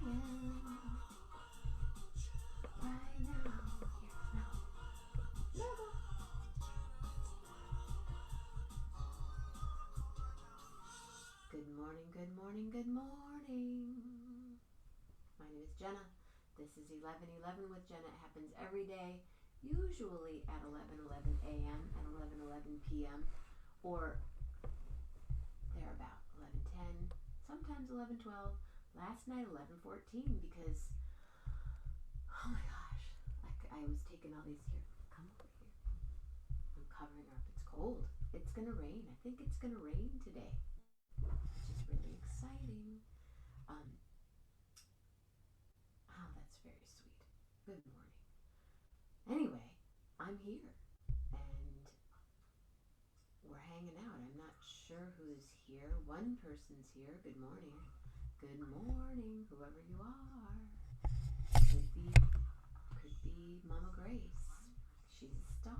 Right now. Here, now. Good morning, good morning, good morning. My name is Jenna. This is 11:11 with Jenna. It happens every day, usually at 11:11 a.m. and 11:11 p.m. or thereabout 11:10, sometimes 11:12. Last night 11:14 because oh my gosh, I was taking all these here. Come over here. I'm covering up. It's cold. It's gonna rain. I think it's gonna rain today, which is really exciting. Oh, that's very sweet. Good morning. Anyway, I'm here and we're hanging out. I'm not sure who's here. One person's here. Good morning. Good morning, whoever you are. Could be Mama Grace. She's a star.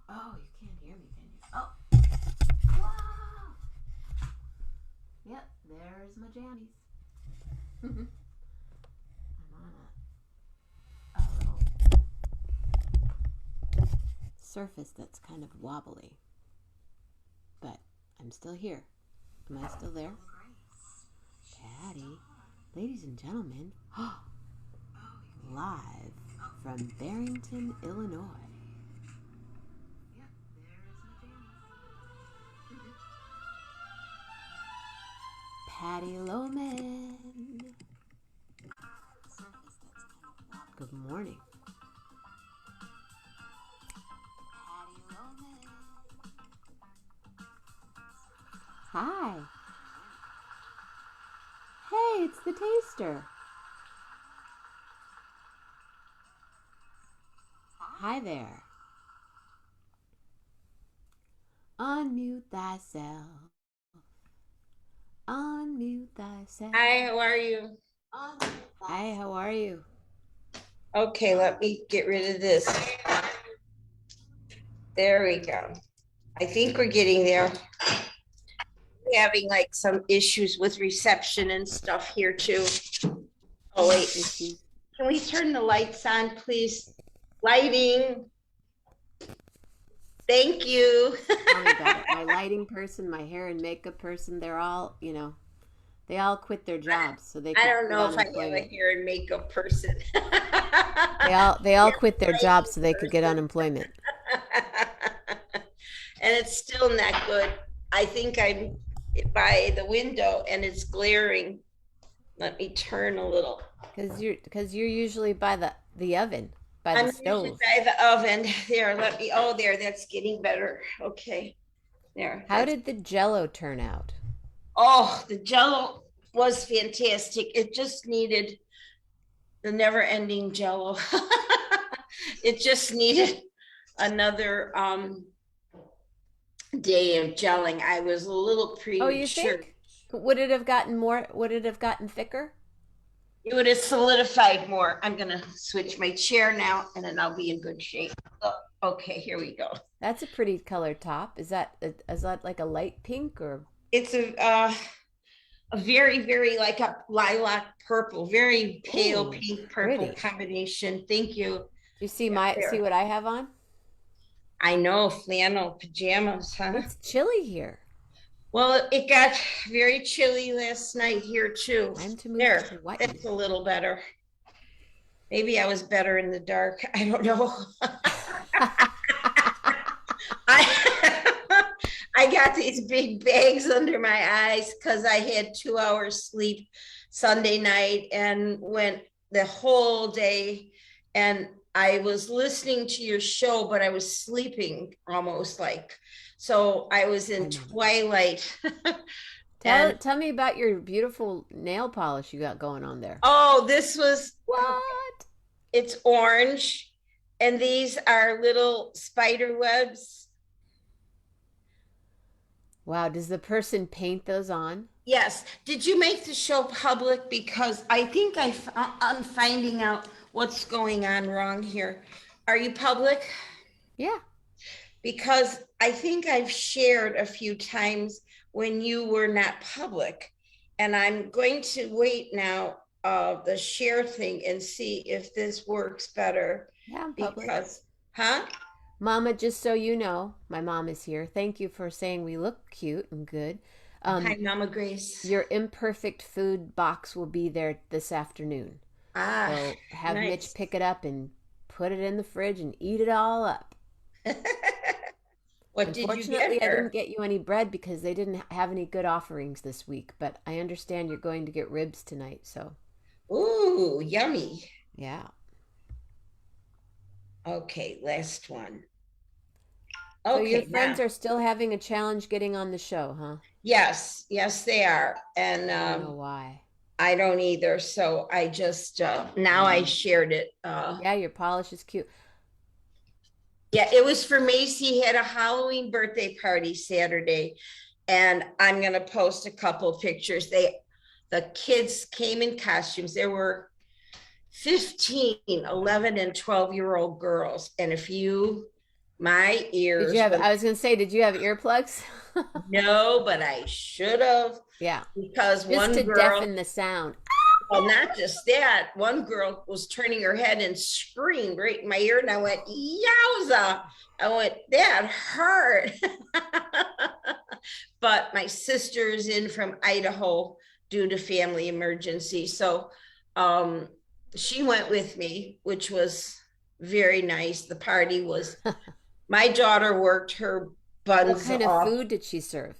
Oh, you can't hear me, can you? Oh. Wow. Yep, there's my jammies. I'm on a little surface that's kind of wobbly. But I'm still here. Am I still there? Patty. Ladies and gentlemen, live from Barrington, Illinois. Yep, there's my jammies. Patti Lowman. Good morning. Patti Lowman. Hi. Hey, it's the taster. Hi there. Unmute thyself. Unmute thyself. Hi, how are you? Hi, how are you? Okay, let me get rid of this. There we go. I think we're getting there. We're having like some issues with reception and stuff here too. Oh wait, can we turn the lights on, please? Lighting. Thank you. Tell me about it. My lighting person, my hair and makeup person, they're all, they all quit their jobs so they can I don't know if I have a hair and makeup person. They all quit their jobs so they could get unemployment. And it's still not good. I think I'm by the window and it's glaring. Let me turn a little. Because you're usually by the oven, by the stove. Usually by the oven. There, let me. Oh, there. That's getting better. Okay, there. How did the Jello turn out? Oh, the Jello was fantastic. It just needed the never-ending Jello. It just needed another day of gelling. I was a little premature. Oh, you think? Would it have gotten more? Would it have gotten thicker? It would have solidified more. I'm gonna switch my chair now, and then I'll be in good shape. Oh, okay, here we go. That's a pretty color top. Is that like a light pink or? It's a very, very like a lilac purple, very pale pink purple combination. Thank you. You see see what I have on? I know, flannel pajamas, huh? It's chilly here. Well, it got very chilly last night here too. Time to move there. To white. That's a little better. Maybe I was better in the dark. I don't know. I got these big bags under my eyes because I had 2 hours sleep Sunday night and went the whole day. And I was listening to your show, but I was sleeping almost like, so I was in twilight. Tell me about your beautiful nail polish you got going on there. Oh, this was what? It's orange, and these are little spider webs. Wow, does the person paint those on? Yes. Did you make the show public? Because I think I'm finding out what's going on wrong here. Are you public? Yeah. Because I think I've shared a few times when you were not public. And I'm going to wait now, the share thing and see if this works better Yeah, I'm public. because, huh? Mama, just so you know, my mom is here. Thank you for saying we look cute and good. Hi, Um, Mama Grace. your imperfect food box will be there this afternoon. Ah, So have Mitch nice. pick it up and put it in the fridge and eat it all up. What did you get Unfortunately, I didn't her? get you any bread because they didn't have any good offerings this week, but I understand you're going to get ribs tonight, so Ooh, yummy. yeah. Okay, last one. So your Okay, friends now. are still having a challenge getting on the show, huh? Yes, yes, they are. And I don't know why. I don't either. So I just, now I shared it. Yeah, your polish is cute. Yeah, it was for Macy had a Halloween birthday party Saturday, and I'm gonna post a couple pictures. The kids came in costumes. There were 15, 11, and 12-year-old girls. And if you, my Did you ears have, went, I was going to say, did you have earplugs? no, but I should have, Yeah, because just one to girl, deafen the sound. well, not just that, one girl was turning her head and screamed right in my ear, and I went, yowza. I went, that hurt. But my sister's in from Idaho due to family emergency. So um, she went with me, which was very nice. The party was, my daughter worked her What buns kind of off food did she serve?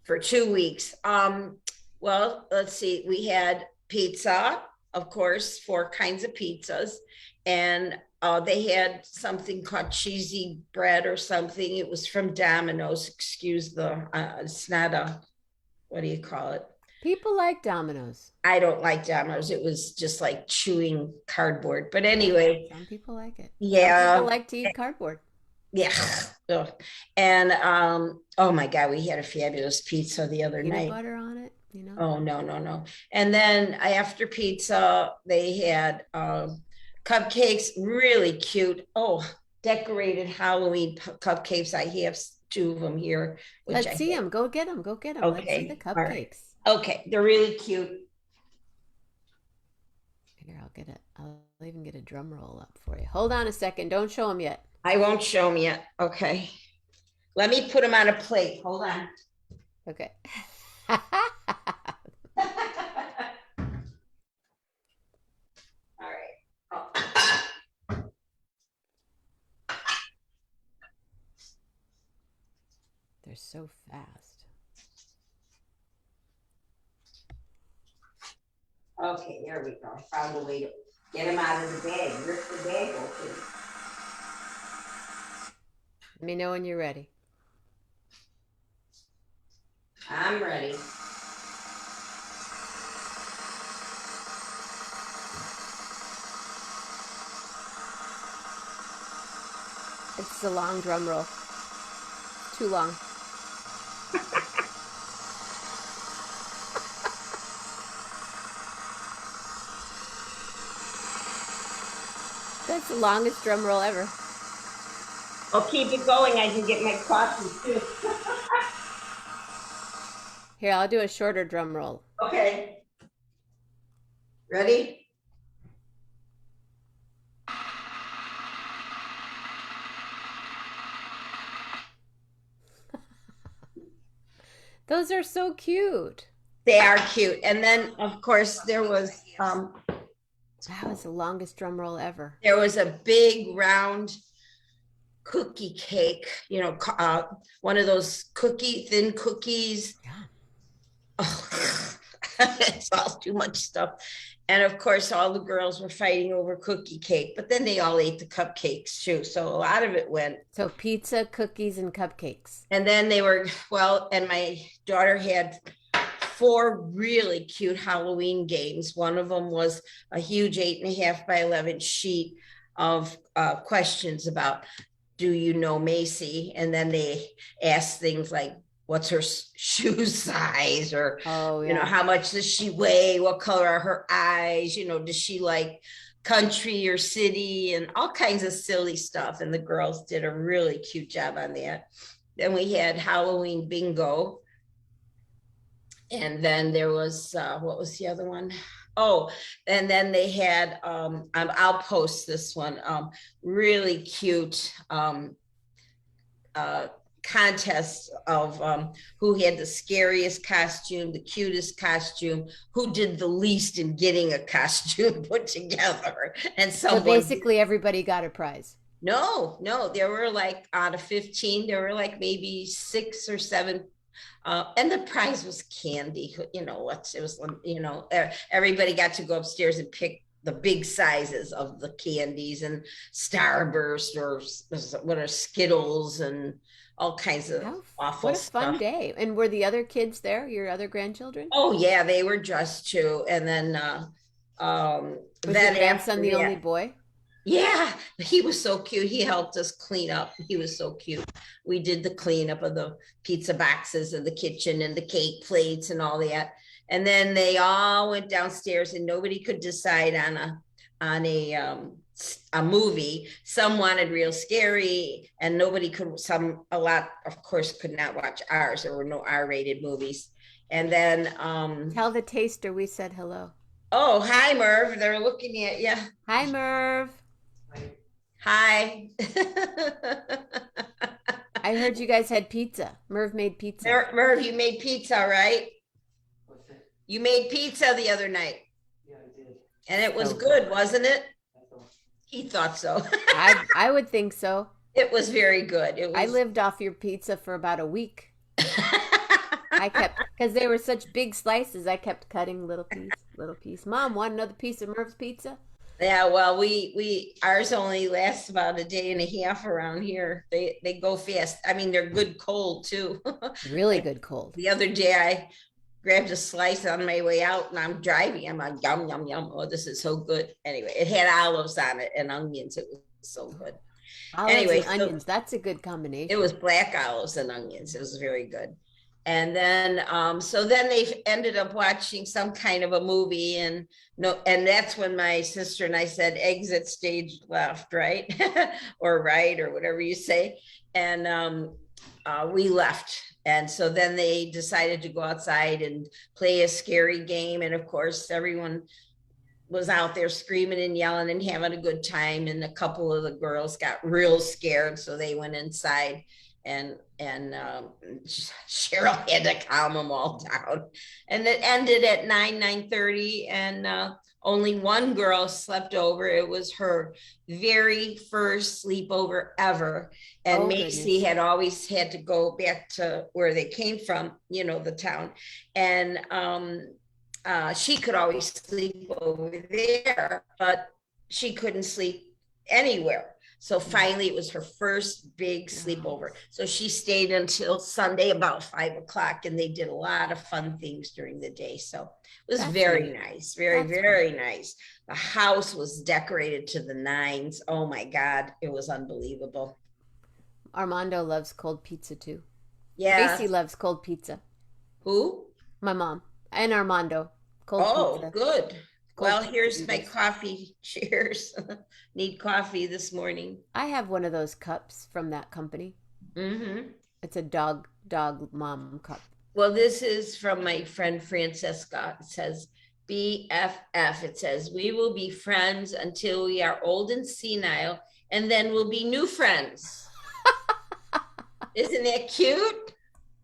for 2 weeks. Well, let's see. We had pizza, of course, 4 kinds of pizzas, and they had something called cheesy bread or something. It was from Domino's. Excuse the, it's not a, what do you call it? People like Domino's. I don't like Domino's. It was just like chewing cardboard. But anyway, Some people like it. Some people yeah, like to eat cardboard. yeah. Ugh. And oh my God, we had a fabulous pizza the other Peanut night. butter on it, you know? Oh, no, no, no. And then after pizza, they had cupcakes, really cute. Oh, decorated Halloween cupcakes. I have 2 of them here, which I Let's see had. them. Go get them. Go get them. Let's see the Okay, all right. cupcakes. Okay, they're really cute. Here, I'll get it. I'll even get a drum roll up for you. Hold on a second. Don't show them yet. I won't show them yet. Okay. Let me put them on a plate. Hold on. Okay. All right. Oh. They're so fast. Okay, there we go. I found a way to get them out of the bag. Rip the bag open. Let me know when you're ready. I'm ready. It's a long drum roll. Too long. That's the longest drum roll ever. I'll keep it going. I can get my coffee too. Here, I'll do a shorter drum roll. Okay. Ready? Those are so cute. They are cute. And then, of course, That was the longest drum roll ever. there was a big round cookie cake, one of those thin cookies. Yeah. Oh, it's all too much stuff. And of course, all the girls were fighting over cookie cake, but then they all ate the cupcakes too. So a lot of it went. So pizza, cookies, and cupcakes. And then they were, well, and my daughter had 4 really cute Halloween games. One of them was a huge 8.5 by 11 sheet of questions about, do you know Macy? And then they asked things like, what's her shoe size? Or, Oh, yeah. how much does she weigh? What color are her eyes? Does she like country or city? And all kinds of silly stuff. And the girls did a really cute job on that. Then we had Halloween bingo. And then there was, what was the other one? Oh, and then they had, I'll post this one, really cute, uh, contest of who had the scariest costume, the cutest costume, who did the least in getting a costume put together. And So someone, basically, everybody got a prize. no, there were like out of 15, there were like maybe 6 or 7. And the prize was candy. You know what? It was, everybody got to go upstairs and pick the big sizes of the candies and Starburst or what are Skittles and all kinds of awful What a fun stuff. day. And were the other kids there, your other grandchildren? Oh yeah, they were dressed too. And then Was your then grandson after the only that, boy? yeah, he was so cute. He helped us clean up. He was so cute. We did the cleanup of the pizza boxes and the kitchen and the cake plates and all that. And then they all went downstairs and nobody could decide on a movie. Some wanted real scary and nobody could, a lot of course could not watch ours. There were no R-rated movies. And then Tell the taster we said hello. oh, hi Merv. They're looking at you. Hi, Merv. Hi. I heard you guys had pizza. Merv made pizza. Merv, you made pizza, right? You made pizza the other night. Yeah, I did. And it was So good, wasn't it? I thought, He thought so. I would think so. It was very good. It was... I lived off your pizza for about a week. I kept, because they were such big slices, I kept cutting little piece. Mom, want another piece of Merv's pizza? Yeah, well, we ours only lasts about a day and a half around here. They go fast. I mean, they're good cold too. Really good cold. The other day I grabbed a slice on my way out and I'm driving. I'm like, yum, yum, yum. Oh, this is so good. Anyway, it had olives on it and onions. It was so good. Olives Anyway, and onions, that's a good combination. it was black olives and onions. It was very good. And then so then they ended up watching some kind of a movie and that's when my sister and I said exit stage left, right? Or right, or whatever you say. And we left. And so then they decided to go outside and play a scary game. And of course, everyone was out there screaming and yelling and having a good time. And a couple of the girls got real scared. So they went inside and Cheryl had to calm them all down. And it ended at 9:30 and only one girl slept over. It was her very first sleepover ever. And Oh, Macy goodness. had always had to go back to where they came from, the town. And she could always sleep over there, but she couldn't sleep anywhere. So finally, it was her first big sleepover. So she stayed until Sunday about 5 o'clock, and they did a lot of fun things during the day. So it was That's very neat. nice, very, That's very nice. The house was decorated to the nines. Oh my God, it was unbelievable. Armando loves cold pizza too. Yeah. Gracie loves cold pizza. Who? My mom and Armando. Cold Oh, pizza. good. Cold Well, pizza here's my eaters. coffee. Cheers. Need coffee this morning. I have one of those cups from that company. Mm-hmm. It's a dog mom cup. Well, this is from my friend Francesca. It says BFF. It says, we will be friends until we are old and senile, and then we'll be new friends. Isn't that cute?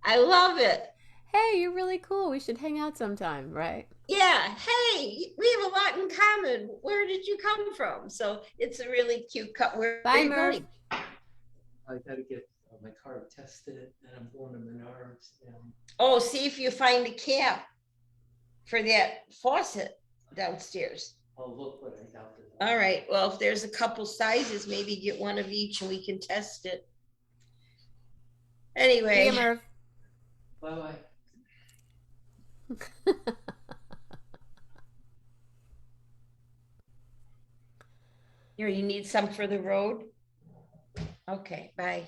I love it. Hey, you're really cool. We should hang out sometime, right? Yeah. Hey, we have a lot in common. Where did you come from? So it's a really cute cup. Where are Bye, you Murph. going? I got to get my car tested, and I'm going to Menards. And Oh, see if you find a cap for that faucet downstairs. I'll look, but I doubt it. All right. Well, if there's a couple sizes, maybe get one of each and we can test it. See Anyway, you, Murph. Bye-bye. here, you need some for the road? Okay, bye.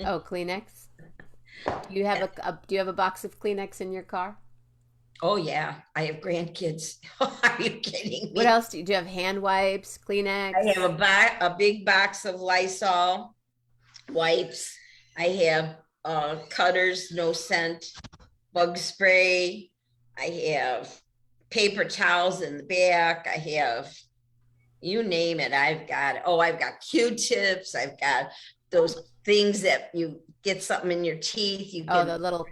Oh, Kleenex. You have do you have a box of Kleenex in your car? Oh yeah, I have grandkids. Are you kidding me? What else do you have? Hand wipes, Kleenex. I have a big box of Lysol wipes. I have cutters, no scent, bug spray. I have paper towels in the back. I have, you name it, I've got. Oh, I've got Q-tips. I've got those things that you get something in your teeth. You Oh, can the little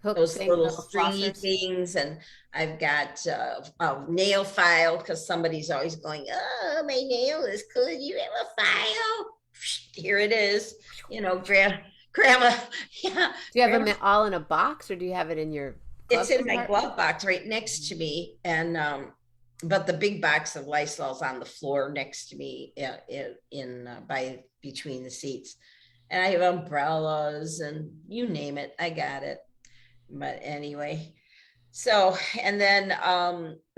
hook those thing, little little stringy flossers. things, and I've got a nail file because somebody's always going, oh, my nail is good. You have a file? Here it is. Grandma, yeah, Do you have grandma. them all in a box, or do you have it in your It's glove in my compartment? glove box right next to me, and but the big box of Lysol's on the floor next to me in by between the seats, and I have umbrellas and you name it, I got it. But anyway, so and then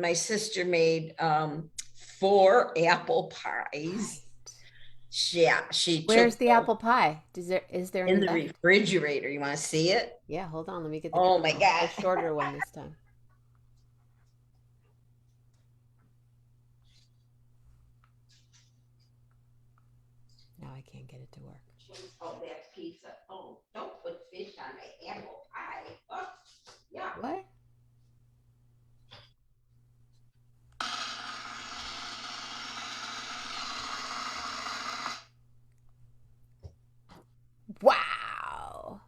my sister made 4 apple Right. pies. Yeah, she Where's took the apple pie? Is there in any the left? refrigerator. You want to see it? Yeah, hold on. Let me get the Oh my camera. The God. shorter one this time. Now I can't get it to work. Oh, that's pizza. Oh, don't put fish on my apple pie. Oh, yeah. What? Wow.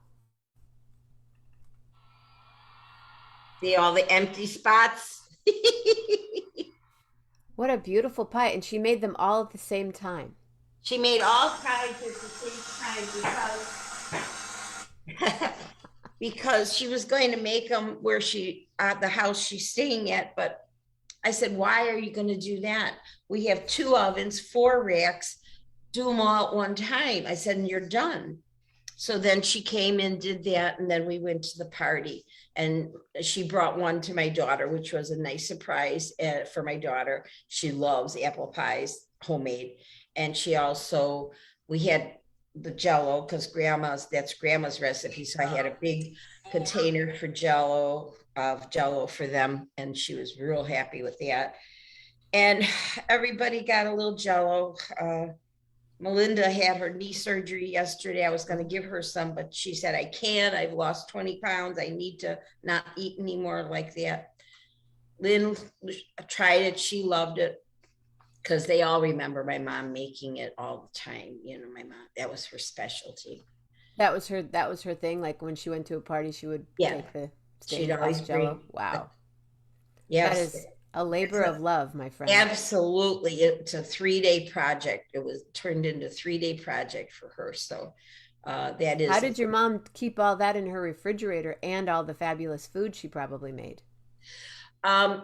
See all the empty spots? What a beautiful pie. And she made them all at the same time. She made all pies at the same time because she was going to make them where she at the house she's staying at. But I said, why are you going to do that? We have 2 ovens, 4 racks, do them all at one time. I said, and you're done. So then she came and did that, and then we went to the party, and she brought one to my daughter, which was a nice surprise for my daughter. She loves apple pies, homemade. And she also, we had the Jello because that's grandma's recipe. So I had a big container for Jello for them, and she was real happy with that. And everybody got a little Jello. Melinda had her knee surgery yesterday. I was going to give her some, but she said, I can't. I've lost 20 pounds. I need to not eat anymore like that. Lynn tried it. She loved it because they all remember my mom making it all the time. My mom, that was her specialty. That was her thing. Like when she went to a party, she would Yeah. take the She'd stained always glass Jello. bring. Wow. That Yes. is a labor of love, my friend. Absolutely. It's a 3-day project. It was turned into a 3-day project for her. So that is. How did your mom keep all that in her refrigerator and all the fabulous food she probably made? Well,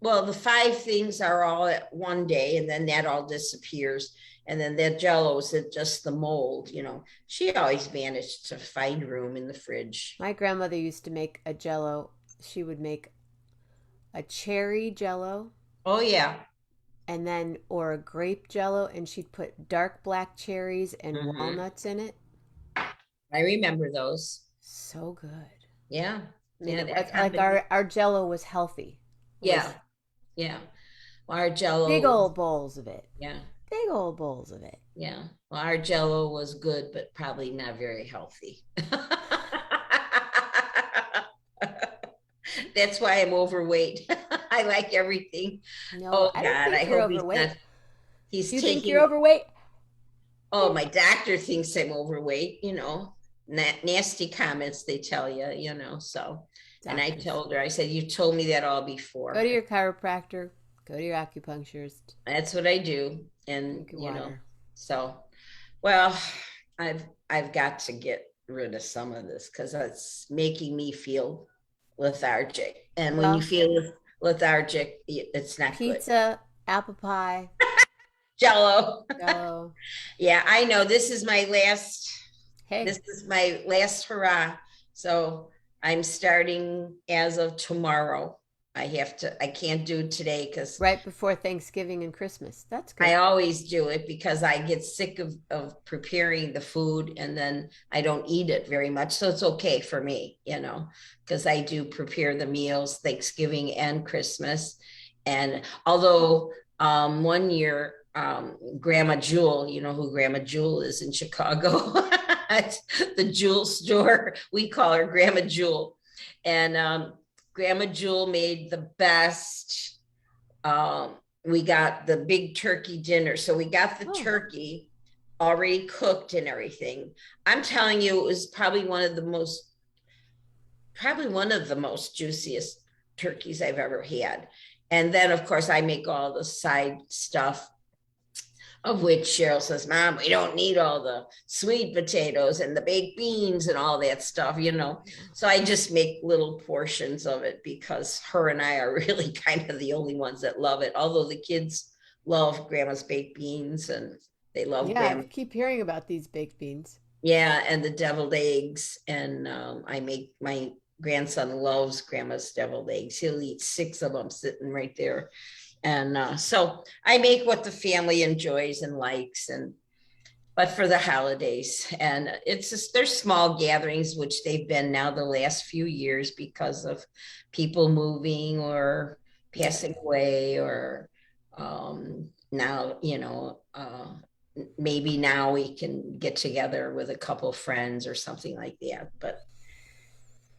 well, the 5 things are all at one day, and then that all disappears. And then that Jello is just the mold. She always managed to find room in the fridge. My grandmother used to make a Jello. She would make a cherry Jello. Oh yeah. And then, or a grape Jello, and she'd put dark black cherries and Mhm. walnuts in it. I remember those. So good. Yeah. I mean, Yeah, like our Jello was healthy. Yeah. Yeah. Well, our Jello. Big old bowls of it. Yeah. Big old bowls of it. Yeah. Well, our Jello was good, but probably not very healthy. That's why I'm overweight. I like everything. No, Oh I God, don't think I you're hope overweight. he's Do you taking. think you're overweight? Oh, my doctor thinks I'm overweight, nasty comments they tell you, so. And I Doctors. told her, I said, you told me that all before. Go to your chiropractor. Go to your acupuncturist. That's what I do. And, Drink your water. so, well, I've got to get rid of some of this because it's making me feel lethargic. And when you feel lethargic, it's not good. Pizza, apple pie, Jello. Jello. Yeah, I know. This is my last hurrah. So I'm starting as of tomorrow. I can't do it today because right before Thanksgiving and Christmas. That's good. I always do it because I get sick of preparing the food and then I don't eat it very much. So it's okay for me, because I do prepare the meals Thanksgiving and Christmas. And although one year Grandma Jewel. You know who Grandma Jewel is in Chicago? It's the jewel store. We call her Grandma Jewel. And Grandma Jewel made the best. We got the big turkey dinner. So we got the turkey already cooked and everything. I'm telling you, it was probably one of the most juiciest turkeys I've ever had. And then, of course, I make all the side stuff, of which Cheryl says, Mom, we don't need all the sweet potatoes and the baked beans and all that stuff, you know. So I just make little portions of it because her and I are really kind of the only ones that love it. Although the kids love Grandma's baked beans and they love Yeah, I Grandma. keep hearing about these baked beans. Yeah, and the deviled eggs. And I make, my grandson loves Grandma's deviled eggs. He'll eat 6 of them sitting right there. And so I make what the family enjoys and likes, but for the holidays. And it's just, there's small gatherings, which they've been now the last few years because of people moving or passing away, or now, you know, maybe now we can get together with a couple of friends or something like that. But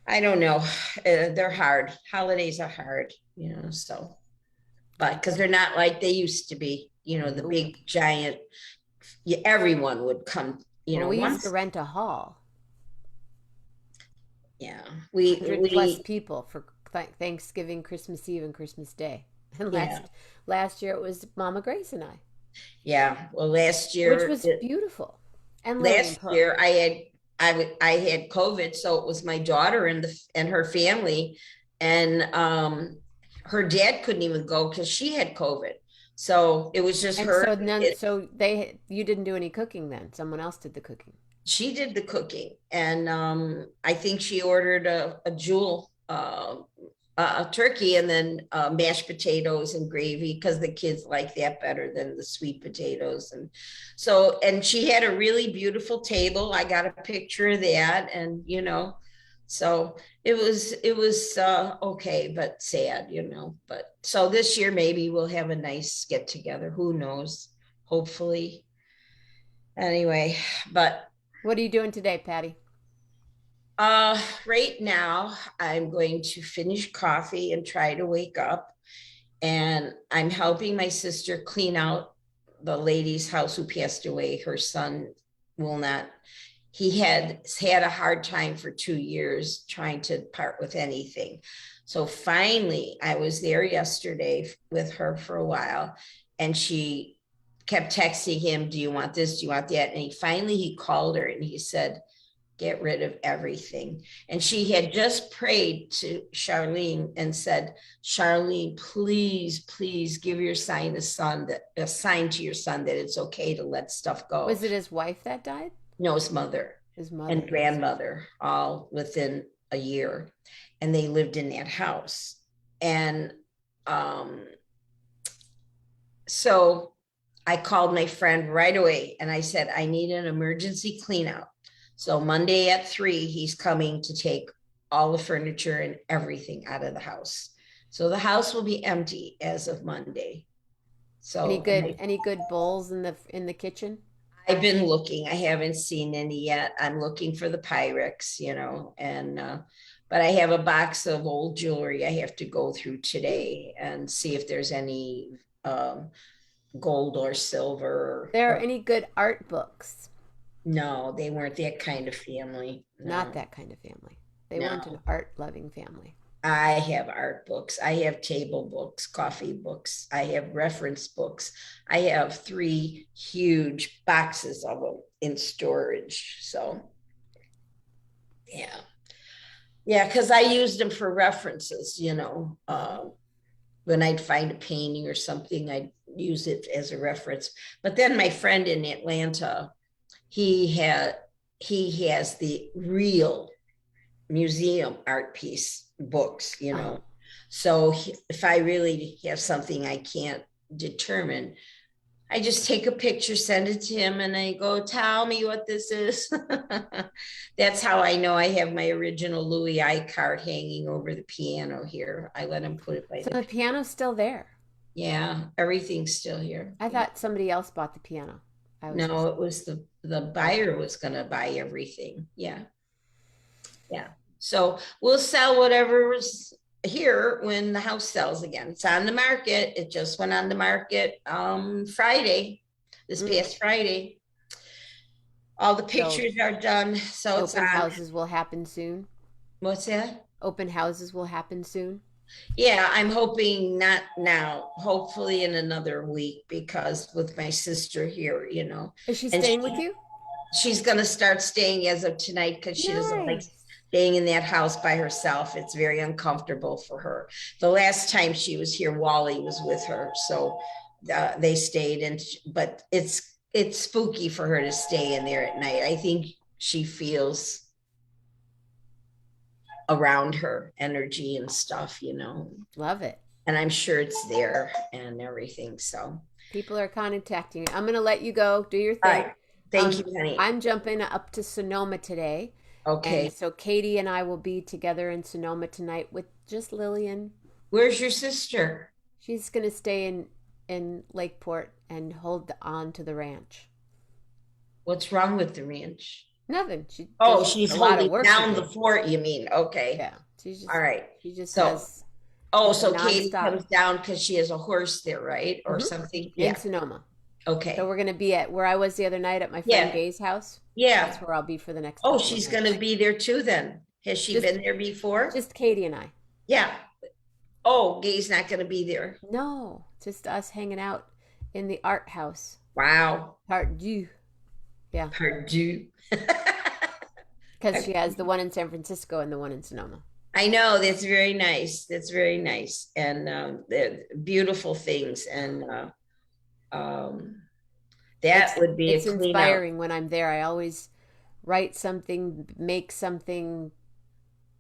I don't know. They're hard. Holidays are hard, you know, so. But because they're not like they used to be, you know, the big giant, everyone would come, you know. We used to rent a hall. Yeah, 100 plus people for Thanksgiving, Christmas Eve, and Christmas Day. And last year it was Mama Grace and I. Yeah, well, last year, which was beautiful. And last year I had COVID, so it was my daughter and her family, and her dad couldn't even go because she had COVID. So it was just her. So you didn't do any cooking then? Someone else did the cooking? She did the cooking. And I think she ordered a jewel, a turkey, and then mashed potatoes and gravy because the kids like that better than the sweet potatoes. And so, and she had a really beautiful table. I got a picture of that, and, you know, so it was okay, but sad, you know. But so this year maybe we'll have a nice get together. Who knows? Hopefully. Anyway, but what are you doing today, Patti? Right now I'm going to finish coffee and try to wake up. And I'm helping my sister clean out the lady's house who passed away. Her son will not. He had a hard time for 2 years trying to part with anything. So finally, I was there yesterday with her for a while, and she kept texting him, do you want this? Do you want that? And he called her and he said, get rid of everything. And she had just prayed to Charlene and said, Charlene, please, please give your sign a sign to your son that it's okay to let stuff go. Was it his wife that died? No, his mother and grandmother, all within a year. And they lived in that house. And so I called my friend right away and I said, I need an emergency clean out. So Monday at 3, he's coming to take all the furniture and everything out of the house. So the house will be empty as of Monday. So any good bowls in the kitchen? I've been looking. I haven't seen any yet. I'm looking for the Pyrex, you know, and but I have a box of old jewelry I have to go through today and see if there's any gold or silver. There are any good art books? No, they weren't that kind of family. No. Not that kind of family. They weren't an art-loving family. I have art books. I have table books, coffee books. I have reference books. I have 3 huge boxes of them in storage. So, yeah. Yeah, because I used them for references, you know. When I'd find a painting or something, I'd use it as a reference. But then my friend in Atlanta, he has the real museum art piece books, you know. So if I really have something I can't determine, I just take a picture, send it to him, and I go, tell me what this is. That's how I know I have my original Louis I card hanging over the piano here. I let him put it by the piano's still there. Yeah, everything's still here. I thought somebody else bought the piano. I was No, it was the buyer was gonna buy everything. Yeah. Yeah. So we'll sell whatever's here when the house sells again. It's on the market. It just went on the market Friday, this past Friday. All the pictures are done. So it's open on. houses will happen soon. What's that? Open houses will happen soon. Yeah, I'm hoping not now, hopefully in another week, because with my sister here, Is she and staying with you? she's gonna start staying as of tonight because she doesn't like Nice. staying in that house by herself. It's very uncomfortable for her. The last time she was here, Wally was with her, so they stayed. But it's spooky for her to stay in there at night. I think she feels around her energy and stuff, Love it. and I'm sure it's there and everything. So People are contacting you. I'm going to let you go. Do your all thing. right, thank you, honey. I'm jumping up to Sonoma today. Okay. And so Katie and I will be together in Sonoma tonight with just Lillian. Where's your sister? She's going to stay in Lakeport and hold on to the ranch. What's wrong with the ranch? Nothing. She's a lot of holding work down to do. the fort, you mean? Okay. Yeah. She's just All right. She just So- does So Katie nonstop. comes down because she has a horse there, right? Or something? in Yeah. Sonoma. Okay. So we're going to be at where I was the other night at my friend Gay's house. Yeah. That's where I'll be for the next Oh, couple of she's nights. going to be there too then. Has she Just- been there before? Just Katie and I. Yeah. Oh, Gay's not going to be there. No, just us hanging out in the art house. Wow. Part du. Yeah, Purdue. because she has the one in San Francisco and the one in Sonoma. I know, that's very nice. That's very nice. And they're beautiful things. And that would be It's a clean out. inspiring when I'm there. I always write something, make something,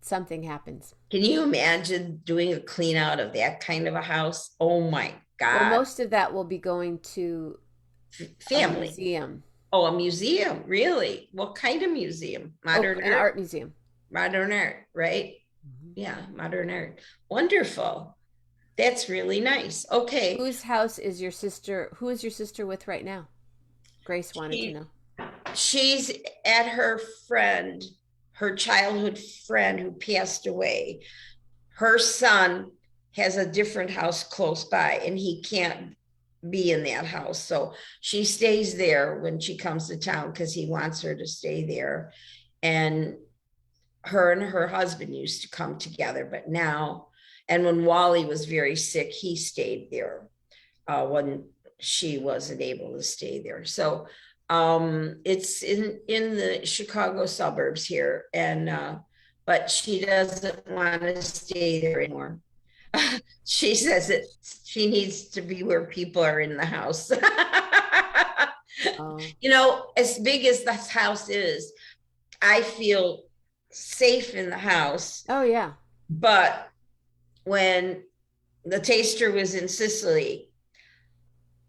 something happens. Can you imagine doing a clean out of that kind of a house? Oh my God. Well, most of that will be going to a Family. museum. Oh, a museum, really? What kind of museum? Modern An art? art museum. Modern art, right? Yeah, modern art. Wonderful. That's really nice. Okay. Whose house is your sister? Who is your sister with right now? Grace wanted to know. She's at her friend, her childhood friend who passed away. Her son has a different house close by and he can't be in that house. So she stays there when she comes to town because he wants her to stay there. And her husband used to come together, but now, and when Wally was very sick, he stayed there when she wasn't able to stay there. So it's in the Chicago suburbs here, and but she doesn't want to stay there anymore. She says that she needs to be where people are in the house. As big as this house is, I feel safe in the house. Oh yeah. But when the taster was in Sicily,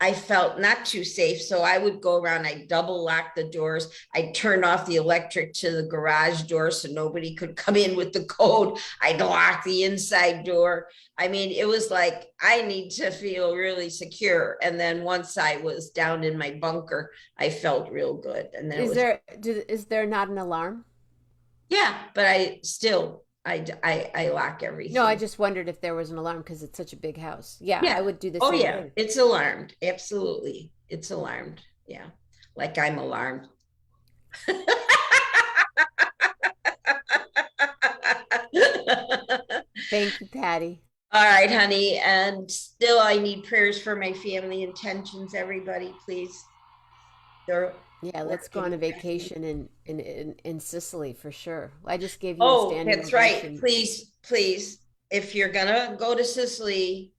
I felt not too safe. So I would go around, I'd double lock the doors. I'd turn off the electric to the garage door so nobody could come in with the code. I'd lock the inside door. I mean, it was like, I need to feel really secure. And then once I was down in my bunker, I felt real good. And then is there not an alarm? Yeah, but I lock everything. No, I just wondered if there was an alarm because it's such a big house. Yeah, I would do the same thing. Oh, it's alarmed. Absolutely. It's alarmed. Yeah. Like I'm alarmed. Thank you, Patty. All right, honey. And still I need prayers for my family intentions, everybody, please. Yeah, let's go on a vacation in Sicily for sure. I just gave you a standing that's ovation. right. Please. If you're gonna go to Sicily,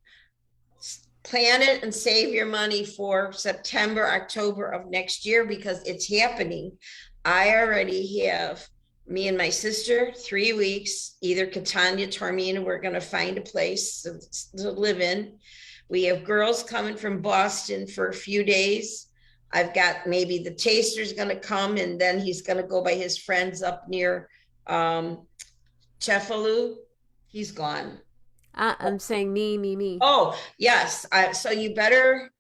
plan it and save your money for September, October of next year because it's happening. I already have me and my sister 3 weeks, either Catania, Taormina. We're gonna find a place to live in. We have girls coming from Boston for a few days. I've got maybe the taster's going to come and then he's going to go by his friends up near Cefalù. He's gone. I'm saying me. Oh, yes. So you better,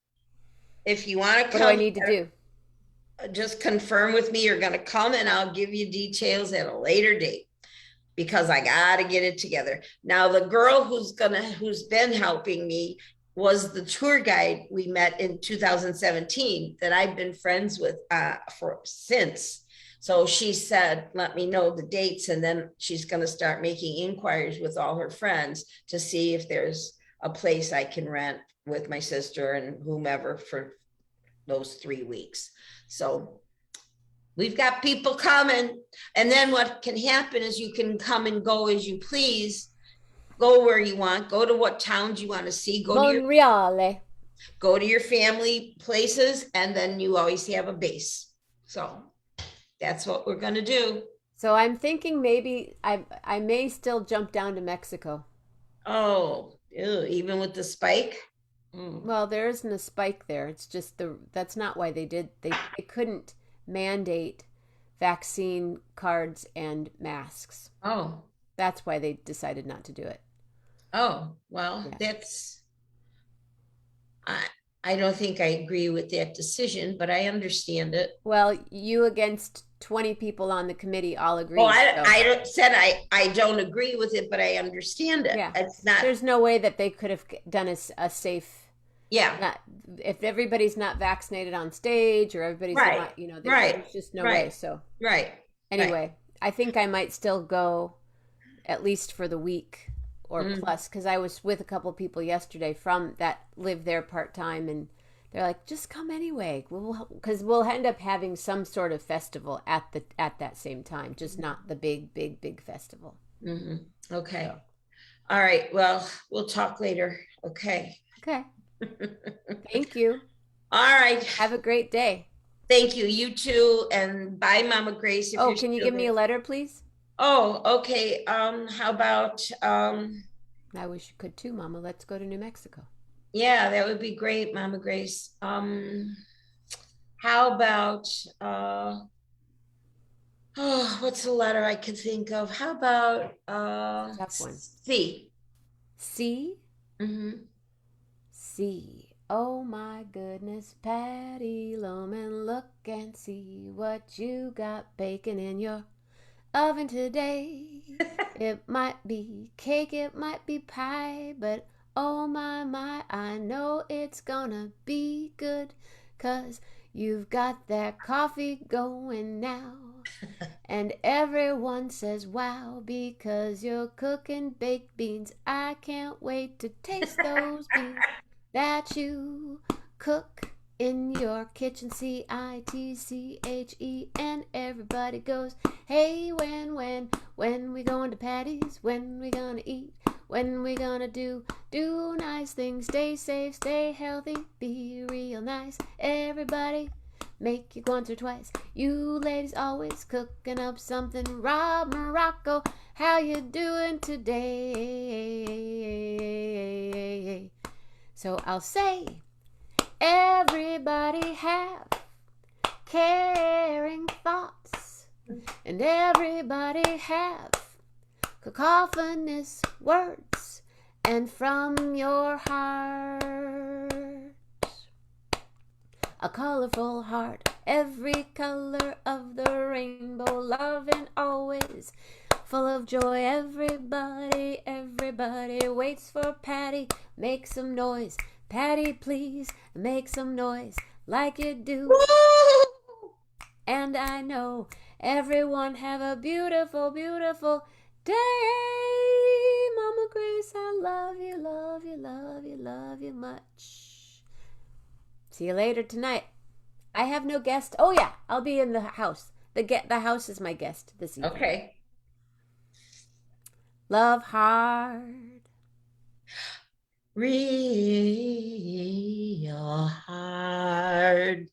if you want to What do I come need to here, do? just confirm with me you're going to come, and I'll give you details at a later date because I got to get it together. Now, the girl who's been helping me was the tour guide we met in 2017 that I've been friends with for since. So she said, let me know the dates, and then she's going to start making inquiries with all her friends to see if there's a place I can rent with my sister and whomever for those 3 weeks. So we've got people coming. And then what can happen is you can come and go as you please, go where you want, go to what towns you want to see, Monreale. go to your family places, and then you always have a base. So that's what we're going to do. So I'm thinking maybe I may still jump down to Mexico. Oh, ew, even with the spike? Well, there isn't a spike there. It's just that's not why they couldn't mandate vaccine cards and masks. Oh. That's why they decided not to do it. Oh, well, yeah. I don't think I agree with that decision, but I understand it. Well, you against 20 people on the committee all agree. Well, I don't agree with it, but I understand it. Yeah. It's not. There's no way that they could have done a safe. Yeah. If everybody's not vaccinated on stage or everybody's right. not, you know, there's just no way. So. Right. Anyway, I think I might still go at least for the week or plus, because I was with a couple of people yesterday from that live there part-time, and they're like, just come anyway, because we'll end up having some sort of festival at that same time, just not the big festival. Okay. So. All right, well, we'll talk later. Okay. Thank you. All right, have a great day. Thank you. You too. And bye, Mama Grace. Can you give me a letter, please? Oh, okay. How about I wish you could too, Mama. Let's go to New Mexico. Yeah, that would be great, Mama Grace. How about what's the letter I could think of? How about tough one. C. C? C. Oh my goodness, Patti Lowman, look and see what you got baking in your oven today. It might be cake, it might be pie, but oh my, I know it's gonna be good, 'cause you've got that coffee going now. And everyone says wow, because you're cooking baked beans. I can't wait to taste those beans that you cook in your kitchen. CITCHEN. Everybody goes, hey, when we going to Patty's? When we gonna eat? When we gonna do nice things? Stay safe, stay healthy, be real nice. Everybody make it once or twice. You ladies always cooking up something. Rob Morocco, how you doing today? So I'll say, everybody have caring thoughts, and everybody have cacophonous words, and from your heart, a colorful heart, every color of the rainbow, loving always, full of joy. Everybody waits for Patti. Make some noise, Patti, please, make some noise like you do. And I know everyone have a beautiful day. Mama Grace, I love you much. See you later tonight. I have no guest. Oh yeah, I'll be in the house. The house is my guest this evening. Okay. Love hard. Real hard.